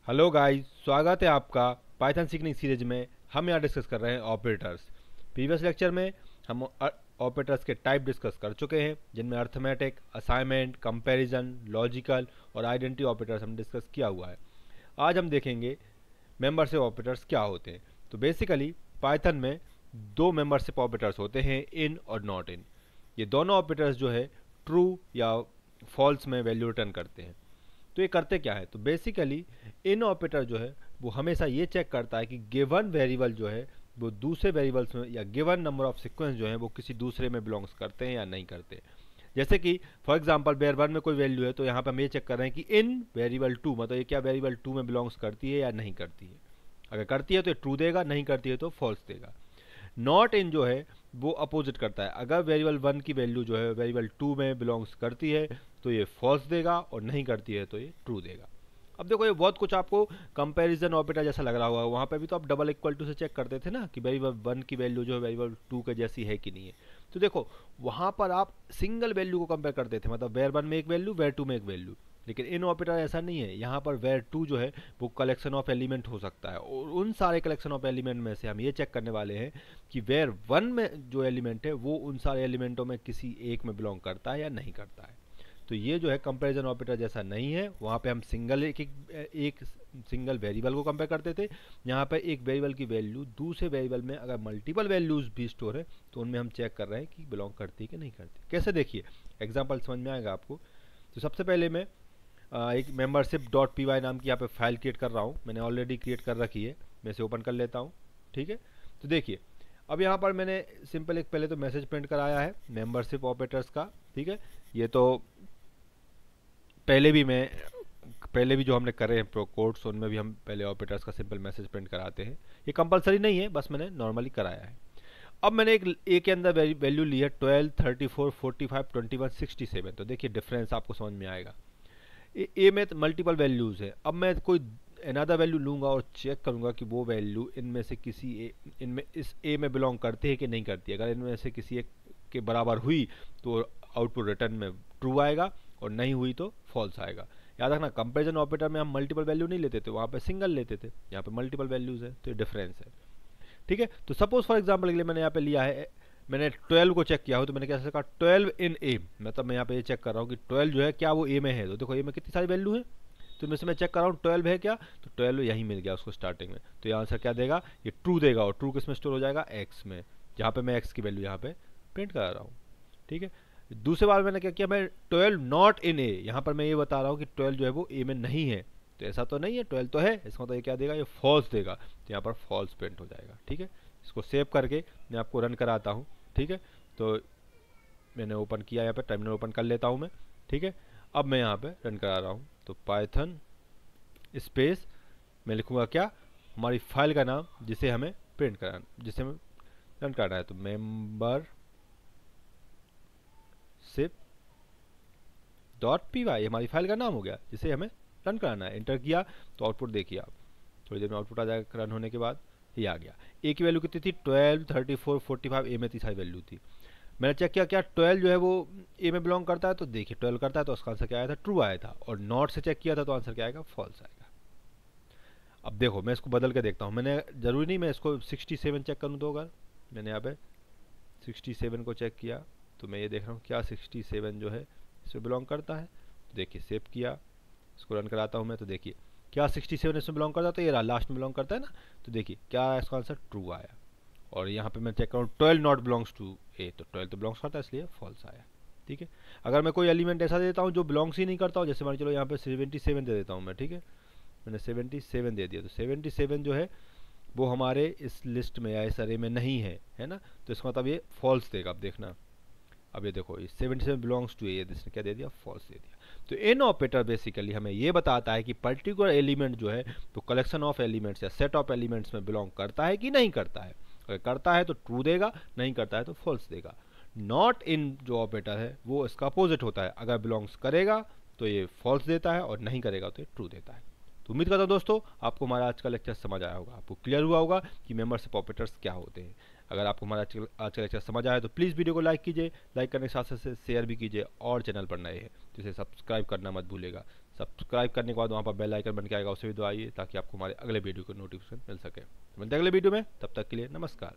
Hello guys, स्वागत है आपका पाइथन सीखने की सीरीज में। हम यहाँ डिस्कस कर रहे हैं ऑपरेटर्स। प्रीवियस लेक्चर में हम ऑपरेटर्स के टाइप डिस्कस कर चुके हैं, जिनमें अर्थमेटिक, असाइनमेंट, कंपैरिजन, लॉजिकल और आइडेंटिटी ऑपरेटर्स हम डिस्कस किया हुआ है। आज हम देखेंगे मेंबरशिप ऑपरेटर्स क्या होते हैं। तो बेसिकली पाइथन में दो मेंबरशिप ऑपरेटर्स होते हैं, इन और नॉट इन। ये दोनों ऑपरेटर्स जो है ट्रू या फॉल्स में वैल्यू रिटर्न करते हैं। तो ये करते क्या है, तो बेसिकली इन ऑपरेटर जो है वो हमेशा ये चेक करता है कि गिवन वेरिएबल जो है वो दूसरे वेरिएबल्स में या गिवन नंबर ऑफ सीक्वेंस जो है वो किसी दूसरे में बिलोंग्स करते हैं या नहीं करते। जैसे कि फॉर एग्जांपल वेयर वन में कोई वैल्यू है, तो यहाँ पे हम ये चेक कर रहे हैं कि इन वेरिएबल टू मतलब ये क्या वेरिएबल टू में बिलोंग्स करती है या नहीं करती है। अगर करती है तो ये ट्रू देगा, नहीं करती है तो फॉल्स देगा। नॉट इन जो है वो अपोजिट करता है, अगर वेरिएबल वन की वैल्यू जो है वेरिएबल टू में बिलोंग्स करती है तो ये फॉल्स देगा, और नहीं करती है तो ये ट्रू देगा। अब देखो ये बहुत कुछ आपको कंपैरिजन ऑपरेटर जैसा लग रहा होगा, वहाँ पे भी तो आप डबल इक्वल टू से चेक करते थे ना कि वेरिएबल वन की वैल्यू जो है वेरिएबल टू के जैसी है कि नहीं है। तो देखो वहाँ पर आप सिंगल वैल्यू को कंपेयर करते थे, मतलब वेयर वन में एक वैल्यू, वेयर टू में एक वैल्यू। लेकिन इन ऑपरेटर ऐसा नहीं है, यहाँ पर वेयर टू जो है वो कलेक्शन ऑफ एलिमेंट हो सकता है, और उन सारे कलेक्शन ऑफ एलिमेंट में से हम ये चेक करने वाले हैं कि वेयर वन में जो एलिमेंट है वो उन सारे एलिमेंटों में किसी एक में बिलोंग करता है या नहीं करता है। तो ये जो है कंपैरिजन ऑपरेटर जैसा नहीं है, वहाँ पे हम सिंगल एक सिंगल वेरिएबल को कंपेयर करते थे। यहाँ पे एक वेरिएबल की वैल्यू दूसरे वेरिएबल में अगर मल्टीपल वैल्यूज भी स्टोर है तो उनमें हम चेक कर रहे हैं कि बिलोंग करती है कि नहीं करती। कैसे, देखिए एग्जाम्पल समझ में आएगा आपको। तो सबसे पहले मैं एक मेंबरशिप डॉट पी वाई नाम की यहाँ पे फाइल क्रिएट कर रहा हूँ, मैंने ऑलरेडी क्रिएट कर रखी है। मैं इसे ओपन कर लेता हूँ, ठीक है। तो देखिए अब यहाँ पर मैंने सिंपल एक पहले तो मैसेज प्रिंट कराया है मेंबरशिप ऑपरेटर्स का, ठीक है। ये तो पहले भी जो हमने करे हैं प्रो कोड्स उनमें भी हम पहले ऑपरेटर्स का सिंपल मैसेज प्रिंट कराते हैं। ये कंपलसरी नहीं है, बस मैंने नॉर्मली कराया है। अब मैंने एक ए के अंदर वैल्यू ली है 12, 34, 45, 21, 67। तो देखिए डिफरेंस आपको समझ में आएगा। ए में मल्टीपल वैल्यूज़ है। अब मैं कोई अनदर वैल्यू लूँगा और चेक करूँगा कि वो वैल्यू इनमें से किसी इनमें इस ए में बिलोंग करती है कि नहीं करती है। अगर इनमें से किसी एक के बराबर हुई तो आउटपुट रिटर्न में ट्रू आएगा, और नहीं हुई तो फॉल्स आएगा। याद रखना कंपैरिजन ऑपरेटर में हम मल्टीपल वैल्यू नहीं लेते थे, वहाँ पे सिंगल लेते थे, यहाँ पे मल्टीपल वैल्यूज़ है, तो ये डिफरेंस है, ठीक है। तो सपोज फॉर एग्जाम्पल के लिए मैंने यहाँ पे लिया है, मैंने 12 को चेक किया हो, तो मैंने कैसे कहा 12 इन ए, मतलब मैं यहाँ पे ये चेक कर रहा हूँ कि 12 जो है क्या वो ए में है। तो देखो ए में कितनी सारी वैल्यू है, तो इनमें से मैं चेक कर रहा हूँ 12 है क्या, तो 12 यहीं मिल गया उसको स्टार्टिंग में। तो ये आंसर क्या देगा, ये ट्रू देगा, और ट्रू किस में स्टोर हो जाएगा, एक्स में, जहाँ पे मैं एक्स की वैल्यू यहाँ पे प्रिंट करा रहा हूँ, ठीक है। दूसरे बार मैंने क्या किया, मैं 12 नॉट इन ए, यहाँ पर मैं ये बता रहा हूँ कि 12 जो है वो ए में नहीं है। तो ऐसा तो नहीं है, 12 तो है, इसका मतलब ये क्या देगा, ये फॉल्स देगा, तो यहाँ पर फॉल्स प्रिंट हो जाएगा, ठीक है। इसको सेव करके मैं आपको रन कराता हूँ, ठीक है। तो मैंने ओपन किया, यहाँ पे टर्मिनल ओपन कर लेता हूँ मैं, ठीक है। अब मैं यहाँ पे रन करा रहा हूँ, तो पाइथन स्पेस मैं लिखूँगा क्या, हमारी फाइल का नाम जिसे हमें प्रिंट कराना, जिसे हमें रन करना है, तो मेंबरशिप डॉट पी वाई हमारी फाइल का नाम हो गया जिसे हमें रन कराना है। एंटर किया तो आउटपुट देखिए आप, थोड़ी देर में आउटपुट आ जाएगा रन होने के बाद। ये आ गया। ए की वैल्यू कितनी थी, 12, 34, 45, ए में इतनी सारी वैल्यू थी। मैंने चेक किया क्या 12 जो है वो ए में बिलोंग करता है, तो देखिए 12 करता है तो उसका आंसर क्या आया था, ट्रू आया था। और नॉट से चेक किया था तो आंसर क्या आएगा, फॉल्स आएगा। अब देखो मैं इसको बदल के देखता हूँ, मैंने जरूरी नहीं मैं इसको 67 चेक करूँ, तो अगर मैंने यहाँ पे 67 को चेक किया तो मैं ये देख रहा हूँ क्या 67 जो है इसमें बिलोंग करता है। तो देखिए सेव किया, इसको रन कराता हूँ मैं, तो देखिए क्या 67 इसमें बिलोंग करता है, तो ये लास्ट में बिलोंग करता है ना। तो देखिए क्या इसका आंसर ट्रू आया। और यहाँ पे मैं चेक करूँ 12 नॉट बिलोंग्स टू ए, तो 12 तो बिलोंग्स करता है इसलिए फॉल्स आया, ठीक है। अगर मैं कोई एलिमेंट ऐसा देता हूँ जो बिलोंग्स ही नहीं करता हूँ, जैसे मान चलो यहाँ पे 77 दे देता हूँ मैं, ठीक है। मैंने 77 दे दिया, तो 77 जो है वो हमारे इस लिस्ट में या इस अरे में नहीं है, है ना। तो इसका मतलब ये फॉल्स देगा। अब देखना, अब ये देखो ये 77 बिलोंग्स टू ए, इसने क्या दे दिया, फॉल्स दे दिया। तो इन ऑपरेटर बेसिकली हमें ये बताता है कि पर्टिकुलर एलिमेंट जो है तो कलेक्शन ऑफ एलिमेंट्स या सेट ऑफ एलिमेंट्स में बिलोंग करता है कि नहीं करता है। अगर करता है तो ट्रू देगा, नहीं करता है तो फॉल्स देगा। नॉट इन जो ऑपरेटर है वो इसका अपोजिट होता है, अगर बिलोंग्स करेगा तो ये फॉल्स देता है, और नहीं करेगा तो ये ट्रू देता है। तो उम्मीद करता हूँ दोस्तों आपको हमारा आज का लेक्चर समझ आया होगा, आपको क्लियर हुआ होगा कि मेंबरशिप ऑपरेटर्स क्या होते हैं। अगर आपको हमारा आज का लेक्चर समझ आया तो प्लीज़ वीडियो को लाइक कीजिए, लाइक करने के साथ साथ शेयर भी कीजिए, और चैनल पर नए हैं तो इसे सब्सक्राइब करना मत भूलिएगा। सब्सक्राइब करने के बाद वहाँ पर बेल आइकन बन के आएगा, उसे भी दबाइए ताकि आपको हमारे अगले वीडियो को नोटिफिकेशन मिल सके। मिलते हैं अगले वीडियो में, तब तक के लिए नमस्कार।